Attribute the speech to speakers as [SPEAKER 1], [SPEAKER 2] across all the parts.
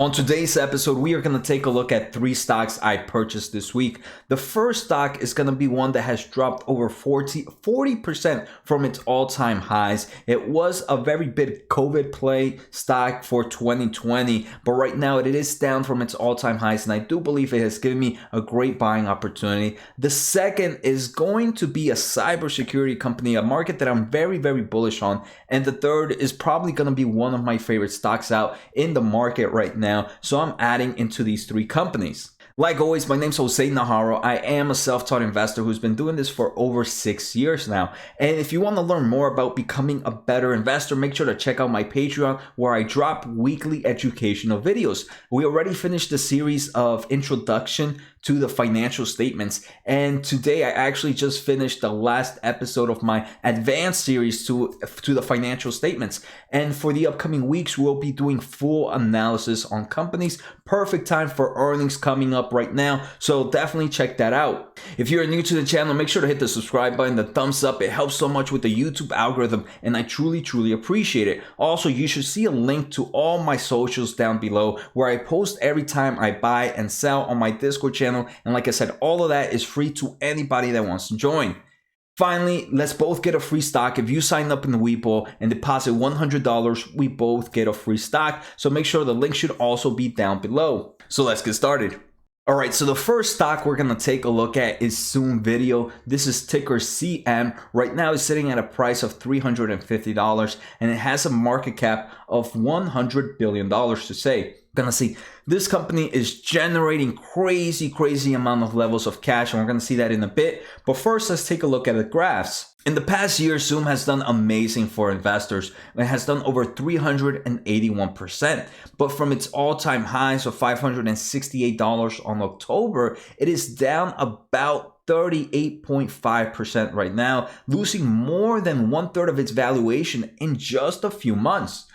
[SPEAKER 1] On today's episode, we are going to take a look at three stocks I purchased this week. The first stock is going to be one that has dropped over 40% from its all-time highs. It was a very big COVID play stock for 2020, but right now it is down from its all-time highs, and I do believe it has given me a great buying opportunity. The second is going to be a cybersecurity company, a market that I'm very, very bullish on. And the third is probably going to be one of my favorite stocks out in the market right now. So I'm adding into these three companies. Like always, my name's Jose Najarro. I am a self-taught investor who's been doing this for over 6 years now. And if you want to learn more about becoming a better investor, make sure to check out my Patreon where I drop weekly educational videos. We already finished the series of introduction to the financial statements. And today I actually just finished the last episode of my advanced series to the financial statements. And for the upcoming weeks, we'll be doing full analysis on companies. Perfect time for earnings coming up right now. So definitely check that out. If you're new to the channel, make sure to hit the subscribe button, the thumbs up. It helps so much with the YouTube algorithm, and I truly, truly appreciate it. Also, you should see a link to all my socials down below where I post every time I buy and sell on my Discord channel. And like I said, all of that is free to anybody that wants to join. Finally, let's both get a free stock. If you sign up in the Webull and deposit $100, we both get a free stock. So make sure the link should also be down below. So let's get started. All right, so the first stock we're gonna take a look at is Zoom Video. This is ticker CM. Right now it's sitting at a price of $350 and it has a market cap of $100 billion to say. Gonna see this company is generating crazy amount of levels of cash, and we're gonna see that in a bit. But first, let's take a look at the graphs. In the past year, Zoom has done amazing for investors. It has done over 381%. But from its all-time highs of $568 on October, it is down about 38.5% right now, losing more than 1/3 of its valuation in just a few months.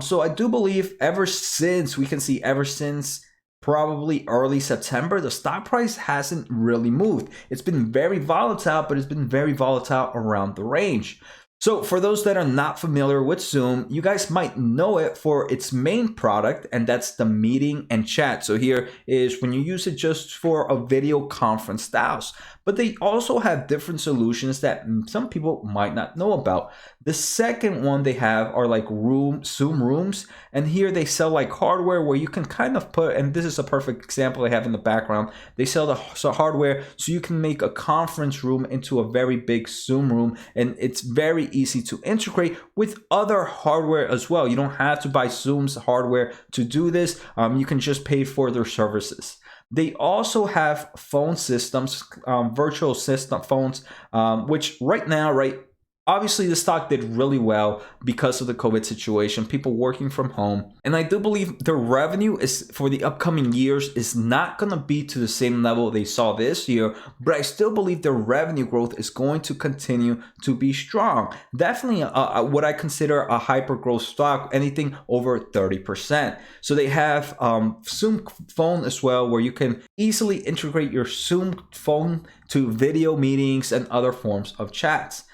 [SPEAKER 1] So I do believe ever since probably early September, the stock price hasn't really moved. It's been very volatile, but it's been very volatile around the range. So for those that are not familiar with Zoom, you guys might know it for its main product, and that's the meeting and chat. So here is when you use it just for a video conference styles. But they also have different solutions that some people might not know about. The second one they have are like Zoom rooms. And here they sell like hardware where you can kind of put, and this is a perfect example I have in the background. They sell the hardware so you can make a conference room into a very big Zoom room. And it's very easy to integrate with other hardware as well. You don't have to buy Zoom's hardware to do this. You can just pay for their services. They also have phone systems, virtual system phones, which right now, obviously the stock did really well because of the COVID situation, people working from home. And I do believe the revenue is for the upcoming years is not going to be to the same level they saw this year, but I still believe their revenue growth is going to continue to be strong. Definitely what I consider a hyper growth stock, anything over 30%. So they have Zoom phone as well, where you can easily integrate your Zoom phone to video meetings and other forms of chats.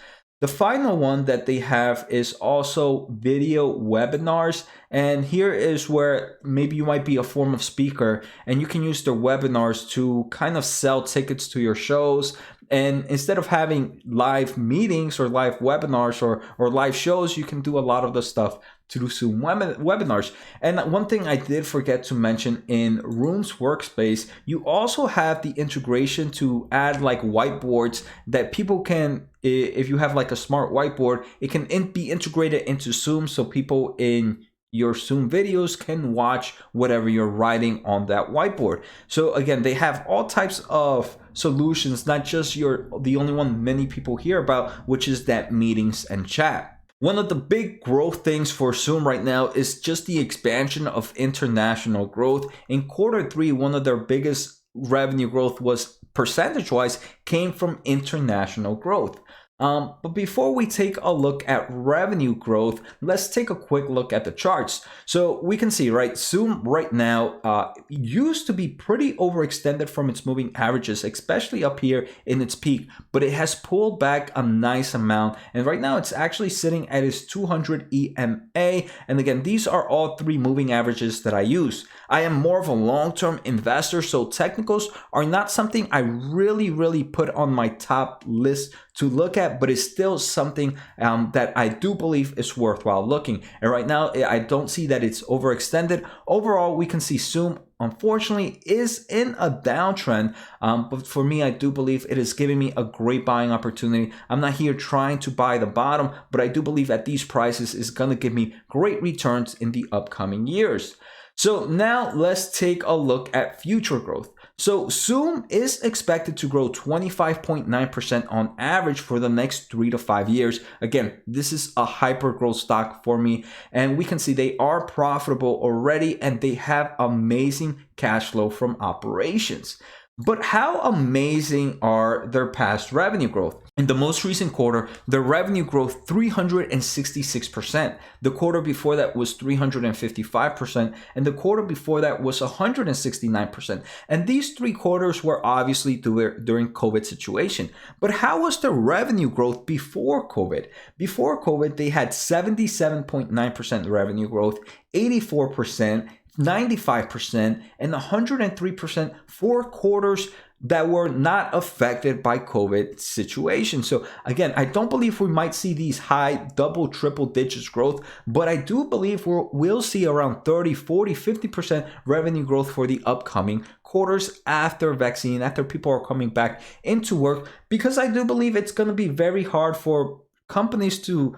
[SPEAKER 1] The final one that they have is also video webinars. And here is where maybe you might be a form of speaker and you can use their webinars to kind of sell tickets to your shows. And instead of having live meetings or live webinars or live shows, you can do a lot of the stuff to Zoom webinars. And one thing I did forget to mention in Rooms Workspace, you also have the integration to add like whiteboards that people can, if you have like a smart whiteboard, it can be integrated into Zoom so people in your Zoom videos can watch whatever you're writing on that whiteboard. So again, they have all types of solutions, not just the only one many people hear about, which is that meetings and chat. One of the big growth things for Zoom right now is just the expansion of international growth. In Q3, one of their biggest revenue growth was percentage-wise came from international growth. But before we take a look at revenue growth, let's take a quick look at the charts. So we can see, right, Zoom right now used to be pretty overextended from its moving averages, especially up here in its peak, but it has pulled back a nice amount. And right now it's actually sitting at its 200 EMA. And again, these are all three moving averages that I use. I am more of a long-term investor, so technicals are not something I really put on my top list to look at, but it's still something that I do believe is worthwhile looking. And right now, I don't see that it's overextended. Overall, we can see Zoom, unfortunately, is in a downtrend, but for me, I do believe it is giving me a great buying opportunity. I'm not here trying to buy the bottom, but I do believe at these prices is going to give me great returns in the upcoming years. So now let's take a look at future growth. So Zoom is expected to grow 25.9% on average for the next 3 to 5 years. Again, this is a hyper growth stock for me, and we can see they are profitable already and they have amazing cash flow from operations. But how amazing are their past revenue growth? In the most recent quarter, their revenue growth 366%. The quarter before that was 355%, and the quarter before that was 169%. And these 3 quarters were obviously during COVID situation. But how was the revenue growth before COVID? Before COVID, they had 77.9% revenue growth, 84%, 95%, and 103% 4 quarters that were not affected by COVID situation. So again, I don't believe we might see these high double, triple digits growth, but I do believe we'll see around 30, 40, 50% revenue growth for the upcoming quarters after vaccine, after people are coming back into work, because I do believe it's going to be very hard for companies to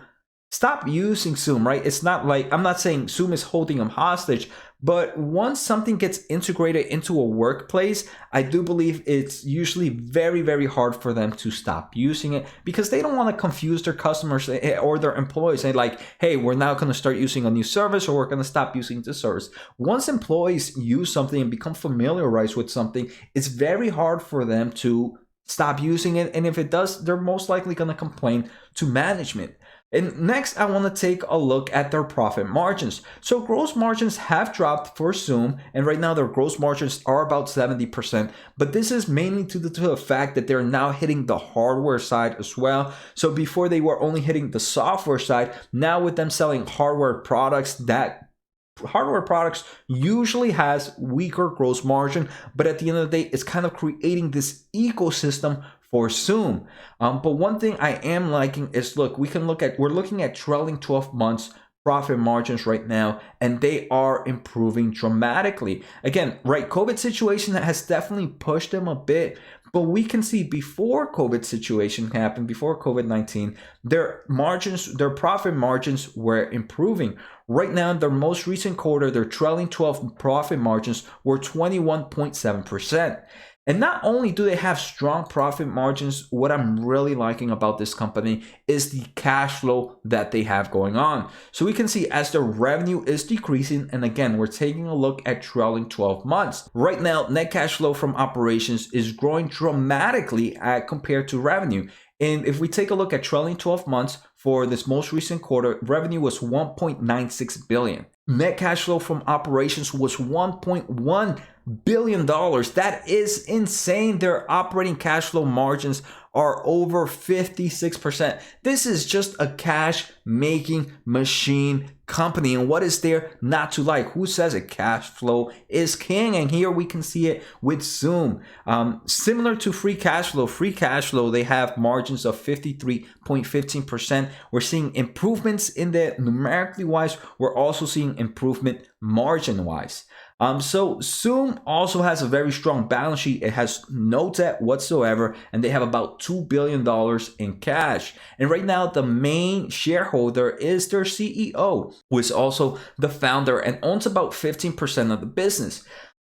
[SPEAKER 1] stop using Zoom, right? It's not like, I'm not saying Zoom is holding them hostage, but once something gets integrated into a workplace, I do believe it's usually very hard for them to stop using it, because they don't want to confuse their customers or their employees. Say like, hey, we're now going to start using a new service, or we're going to stop using this service. Once employees use something and become familiarized with something, it's very hard for them to stop using it. And if it does, they're most likely going to complain to management. And next, I want to take a look at their profit margins. So gross margins have dropped for Zoom, and right now their gross margins are about 70%. But this is mainly due to the fact that they're now hitting the hardware side as well. So before they were only hitting the software side, now with them selling hardware products, that hardware products usually has weaker gross margin, but at the end of the day, it's kind of creating this ecosystem for Zoom. But one thing I am liking is, look, we're looking at trailing 12 months profit margins right now, and they are improving dramatically. Again, right, COVID situation has definitely pushed them a bit, but we can see before COVID situation happened, before COVID-19, their profit margins were improving. Right now, in their most recent quarter, their trailing 12 profit margins were 21.7%. And not only do they have strong profit margins, what I'm really liking about this company is the cash flow that they have going on. So we can see as their revenue is decreasing, and again, we're taking a look at trailing 12 months. Right now, net cash flow from operations is growing dramatically compared to revenue. And if we take a look at trailing 12 months for this most recent quarter, revenue was $1.96 billion. Net cash flow from operations was $1.1 billion. That is insane. Their operating cash flow margins are over 56%. This is just a cash making machine company. And what is there not to like? Who says it? Cash flow is king. And here we can see it with Zoom. Similar to free cash flow, they have margins of 53.15%. We're seeing improvements in the numerically wise. We're also seeing improvement margin wise. So Zoom also has a very strong balance sheet. It has no debt whatsoever, and they have about $2 billion in cash. And right now, the main shareholder is their CEO, who is also the founder and owns about 15% of the business.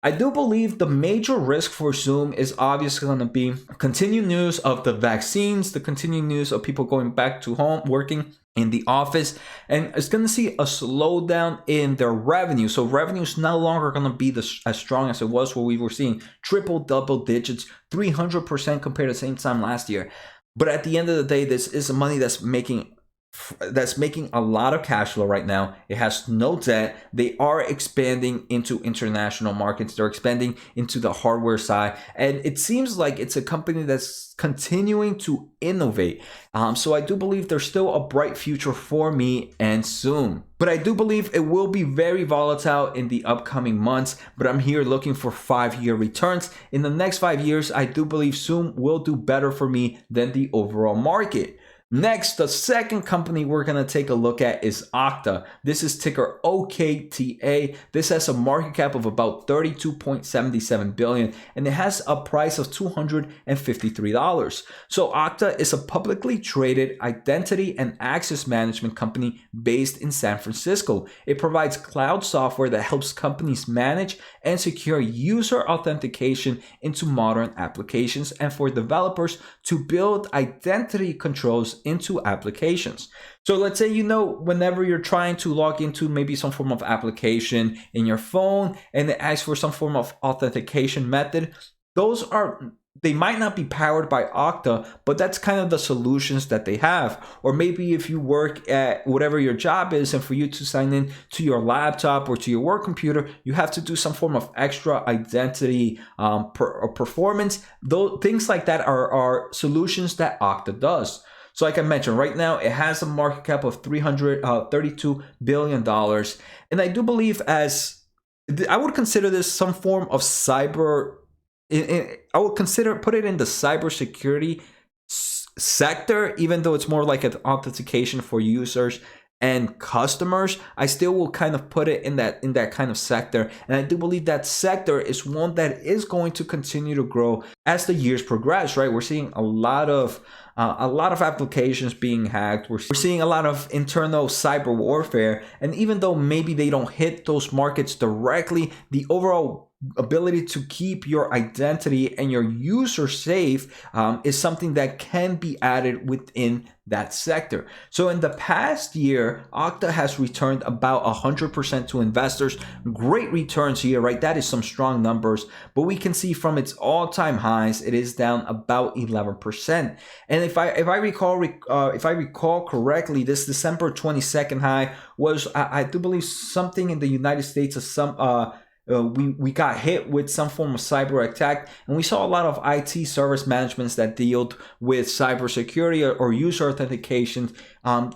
[SPEAKER 1] I do believe the major risk for Zoom is obviously going to be continued news of the vaccines, the continued news of people going back to home, working in the office, and it's going to see a slowdown in their revenue. So revenue is no longer going to be as strong as it was, where we were seeing double digits, 300% compared to the same time last year. But at the end of the day, this is money that's making that's making a lot of cash flow right now. It has no debt. They are expanding into international markets. They're expanding into the hardware side. And it seems like it's a company that's continuing to innovate. So I do believe there's still a bright future for me and Zoom. But I do believe it will be very volatile in the upcoming months. But I'm here looking for 5-year returns. In the next 5 years, I do believe Zoom will do better for me than the overall market. Next, the second company we're going to take a look at is Okta. This is ticker OKTA. This has a market cap of about $32.77 billion, and it has a price of $253. So Okta is a publicly traded identity and access management company based in San Francisco. It provides cloud software that helps companies manage and secure user authentication into modern applications, and for developers to build identity controls into applications. So let's say, whenever you're trying to log into maybe some form of application in your phone and it asks for some form of authentication method, they might not be powered by Okta, but that's kind of the solutions that they have. Or maybe if you work at whatever your job is, and for you to sign in to your laptop or to your work computer, you have to do some form of extra identity performance. Things like that are solutions that Okta does. So like I mentioned, right now it has a market cap of $332 billion. And I do believe I would consider this some form of cyber. I would put it in the cybersecurity sector, even though it's more like an authentication for users and customers. I still will kind of put it in that kind of sector, and I do believe that sector is one that is going to continue to grow as the years progress. Right, we're seeing a lot of applications being hacked. We're seeing a lot of internal cyber warfare, and even though maybe they don't hit those markets directly, the overall ability to keep your identity and your user safe is something that can be added within that sector. So in the past year, Okta has returned about 100% to investors. Great returns here, right? That is some strong numbers, but we can see from its all-time highs, it is down about 11%. And if I recall correctly, this December 22nd high was, I do believe, something in the United States of some. We got hit with some form of cyber attack, and we saw a lot of IT service managements that dealt with cybersecurity or user authentication.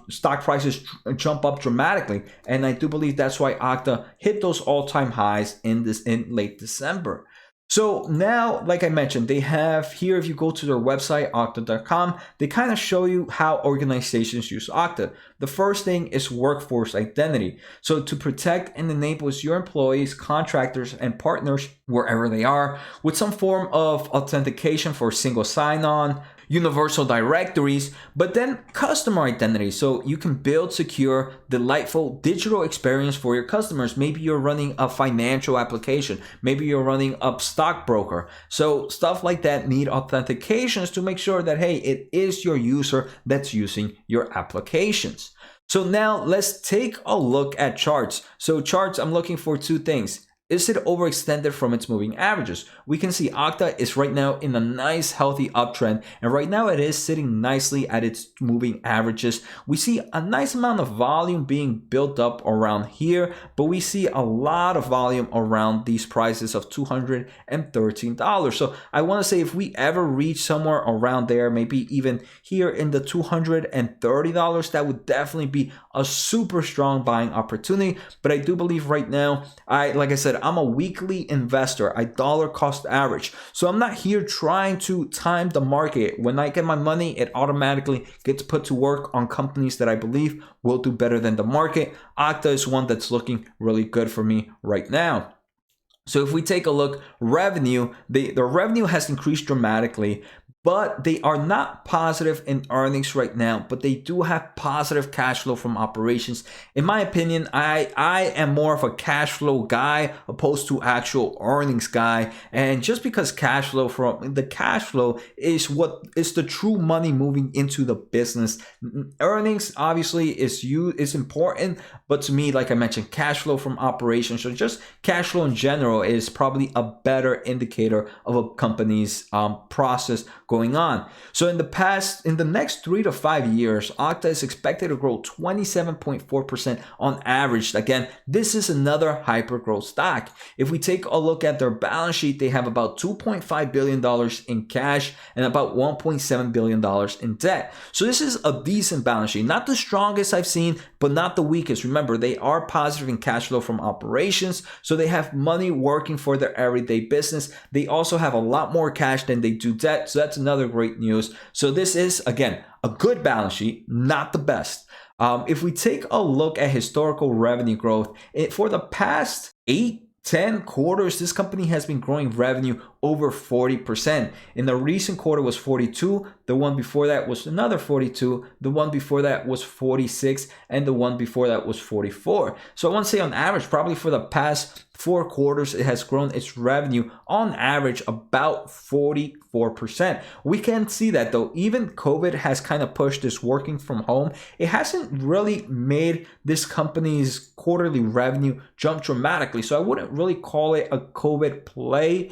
[SPEAKER 1] Stock prices jump up dramatically, and I do believe that's why Okta hit those all-time highs in late December. So now, like I mentioned, they have here, if you go to their website, okta.com, they kind of show you how organizations use Okta. The first thing is workforce identity. So to protect and enable your employees, contractors, and partners, wherever they are, with some form of authentication for single sign-on, universal directories, but then customer identity. So you can build secure, delightful digital experience for your customers. Maybe you're running a financial application. Maybe you're running a stockbroker. So stuff like that need authentications to make sure that, hey, it is your user that's using your applications. So now let's take a look at charts. So charts, I'm looking for two things. Is it overextended from its moving averages? We can see Okta is right now in a nice healthy uptrend, and right now it is sitting nicely at its moving averages. We see a nice amount of volume being built up here, but we see a lot of volume around these prices of $213. So I want to say if we ever reach somewhere around there, maybe even here in the $230, that would definitely be a super strong buying opportunity. But I do believe right now, like I said, I'm a weekly investor. I dollar cost average. So I'm not here trying to time the market. When I get my money, it automatically gets put to work on companies that I believe will do better than the market. Okta is one that's looking really good for me right now. So if we take a look, revenue, the revenue has increased dramatically, but they are not positive in earnings right now, but they do have positive cash flow from operations. In my opinion, I am more of a cash flow guy opposed to actual earnings guy. And just because cash flow is what is the true money moving into the business. Earnings obviously is important, but to me, like I mentioned, cash flow from operations, or just cash flow in general, is probably a better indicator of a company's process going on. So in the next 3 to 5 years, Okta is expected to grow 27.4% on average. Again, this is another hyper growth stock. If we take a look at their balance sheet, they have about $2.5 billion in cash and about $1.7 billion in debt. So this is a decent balance sheet. Not the strongest I've seen, but not the weakest. Remember, they are positive in cash flow from operations, so they have money working for their everyday business. They also have a lot more cash than they do debt, so that's another great news. So this is, again, a good balance sheet, not the best. If we take a look at historical revenue growth, for the past 10 quarters, this company has been growing revenue over 40%. In the recent quarter was 42, the one before that was another 42, the one before that was 46, and the one before that was 44. So I want to say on average, probably for the past 4 quarters, it has grown its revenue on average about 44%. We can see that though, even COVID has kind of pushed this working from home. It hasn't really made this company's quarterly revenue jump dramatically. So I wouldn't really call it a COVID play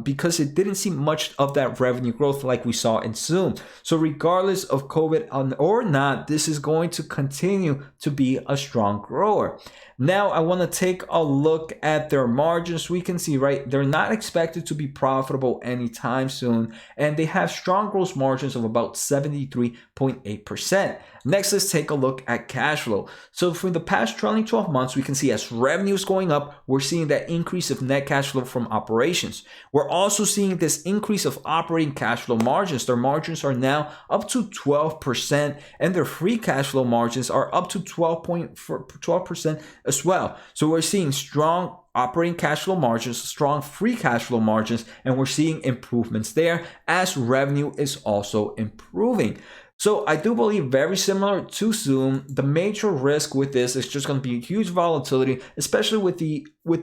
[SPEAKER 1] because it didn't see much of that revenue growth like we saw in Zoom. So regardless of COVID or not, this is going to continue to be a strong grower. Now I want to take a look at their margins. We can see, right, they're not expected to be profitable anytime soon, and they have strong gross margins of about 73.8%. Next, let's take a look at cash flow. So for the past trailing 12 months, we can see as revenue is going up, we're seeing that increase of net cash flow from operations. We're also seeing this increase of operating cash flow margins. Their margins are now up to 12%, and their free cash flow margins are up to 12% as well. So we're seeing strong operating cash flow margins, strong free cash flow margins, and we're seeing improvements there as revenue is also improving. So I do believe, very similar to Zoom, the major risk with this is just going to be huge volatility, especially with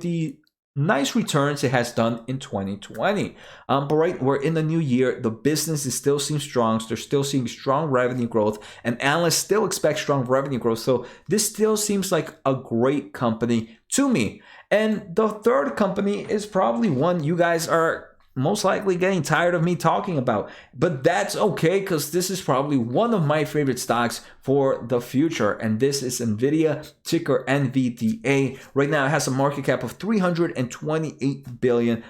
[SPEAKER 1] the nice returns it has done in 2020. But right, we're in the new year. The business is still seeing strong. They're still seeing strong revenue growth, and analysts still expect strong revenue growth. So this still seems like a great company to me. And the third company is probably one you guys are most likely getting tired of me talking about, but that's okay, because this is probably one of my favorite stocks for the future, and this is Nvidia, ticker NVDA. Right now it has a market cap of $328 billion.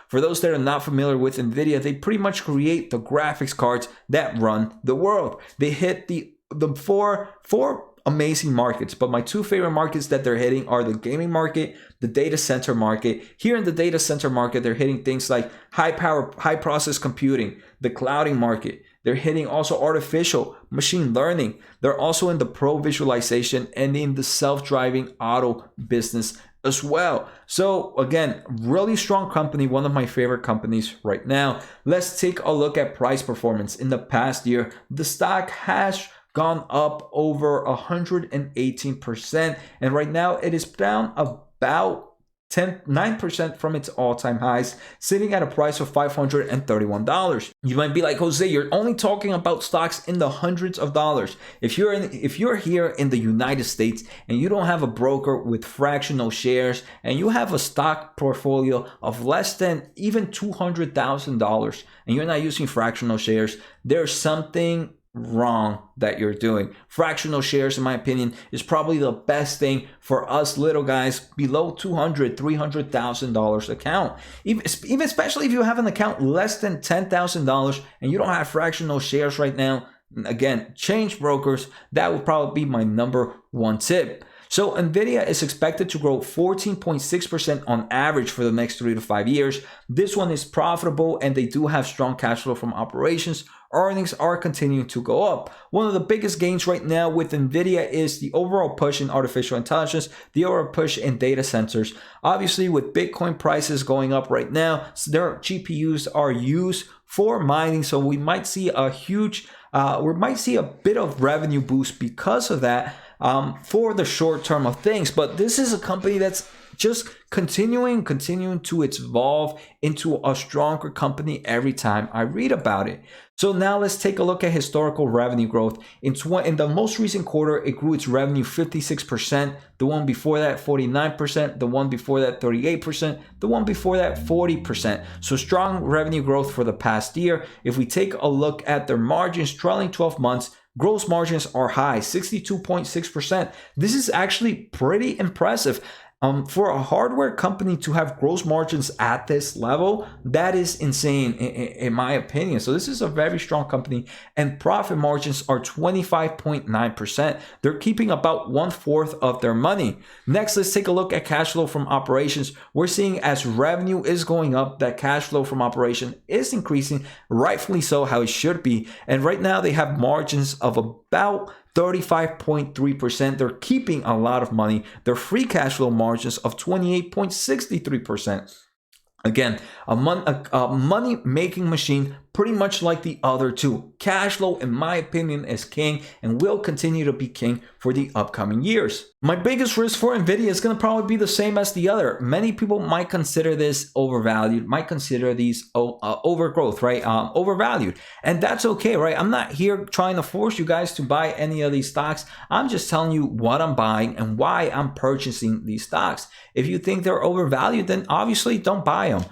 [SPEAKER 1] For those that are not familiar with Nvidia, they pretty much create the graphics cards that run the world. They hit the four amazing markets, but my 2 favorite markets that they're hitting are the gaming market, the data center market. Here in the data center market, they're hitting things like high power, high process computing, the clouding market. They're hitting also artificial machine learning. They're also in the pro visualization and in the self-driving auto business as well. So again, really strong company, one of my favorite companies right now. Let's take a look at price performance. In the past year, the stock has gone up over 118%, and right now it is down about 9% from its all-time highs, sitting at a price of $531. You might be like, Jose, you're only talking about stocks in the hundreds of dollars. If you're here in the United States and you don't have a broker with fractional shares, and you have a stock portfolio of less than even $200,000, and you're not using fractional shares, there's something wrong that you're doing. Fractional shares, in my opinion, is probably the best thing for us little guys below $200,000-$300,000 account. Even especially if you have an account less than $10,000 and you don't have fractional shares right now. Again, change brokers. That would probably be my number 1 tip. So Nvidia is expected to grow 14.6% on average for the next 3 to 5 years. This one is profitable, and they do have strong cash flow from operations. Earnings are continuing to go up. One of the biggest gains right now with Nvidia is the overall push in artificial intelligence, the overall push in data centers. Obviously, with Bitcoin prices going up right now, their GPUs are used for mining, so we might see a bit of revenue boost because of that. For the short term of things. But this is a company that's just continuing to evolve into a stronger company every time I read about it. So now let's take a look at historical revenue growth. In the most recent quarter, it grew its revenue 56%. The one before that, 49%. The one before that, 38%. The one before that, 40%. So strong revenue growth for the past year. If we take a look at their margins, trailing 12 months, gross margins are high, 62.6%. This is actually pretty impressive. For a hardware company to have gross margins at this level, that is insane in my opinion. So this is a very strong company, and profit margins are 25.9%. They're keeping about 1/4 of their money. Next, let's take a look at cash flow from operations. We're seeing as revenue is going up, that cash flow from operation is increasing, rightfully so, how it should be. And right now they have margins of about 35.3%. They're keeping a lot of money. Their free cash flow margins of 28.63%. Again, a money-making machine, pretty much like the other two. Cash flow, in my opinion, is king and will continue to be king for the upcoming years. My biggest risk for Nvidia is going to probably be the same as the other. Many people might consider this overvalued, might consider these overgrowth, right? Overvalued. And that's okay, right? I'm not here trying to force you guys to buy any of these stocks. I'm just telling you what I'm buying and why I'm purchasing these stocks. If you think they're overvalued, then obviously don't buy them.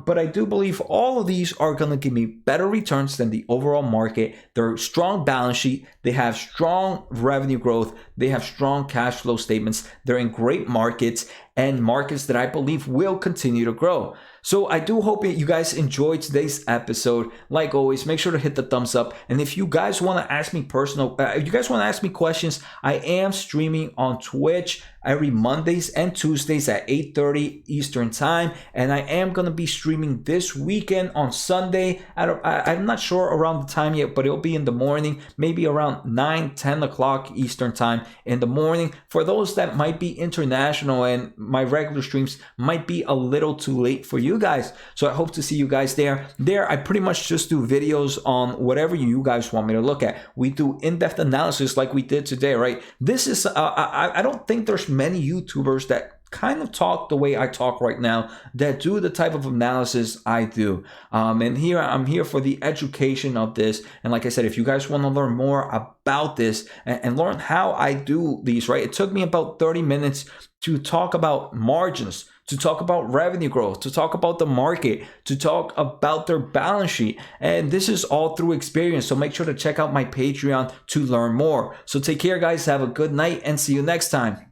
[SPEAKER 1] But I do believe all of these are going to give me better returns than the overall market. They're strong balance sheet. They have strong revenue growth. They have strong cash flow statements. They're in great markets and markets that I believe will continue to grow. So I do hope you guys enjoyed today's episode. Like always, make sure to hit the thumbs up. And if you guys want to ask me if you guys want to ask me questions, I am streaming on Twitch every Mondays and Tuesdays at 8:30 Eastern time. And I am going to be streaming this weekend on Sunday. I'm not sure around the time yet, but it'll be in the morning, maybe around 9-10 o'clock Eastern time in the morning. For those that might be international and my regular streams might be a little too late for you guys. So I hope to see you guys there. I pretty much just do videos on whatever you guys want me to look at. We do in-depth analysis like we did today, right? This is, I don't think there's many YouTubers that kind of talk the way I talk right now, that do the type of analysis I do. And here I'm here for the education of this. And like I said, if you guys want to learn more about this and learn how I do these, right? It took me about 30 minutes to talk about margins, to talk about revenue growth, to talk about the market, to talk about their balance sheet. And this is all through experience. So make sure to check out my Patreon to learn more. So take care, guys. Have a good night and see you next time.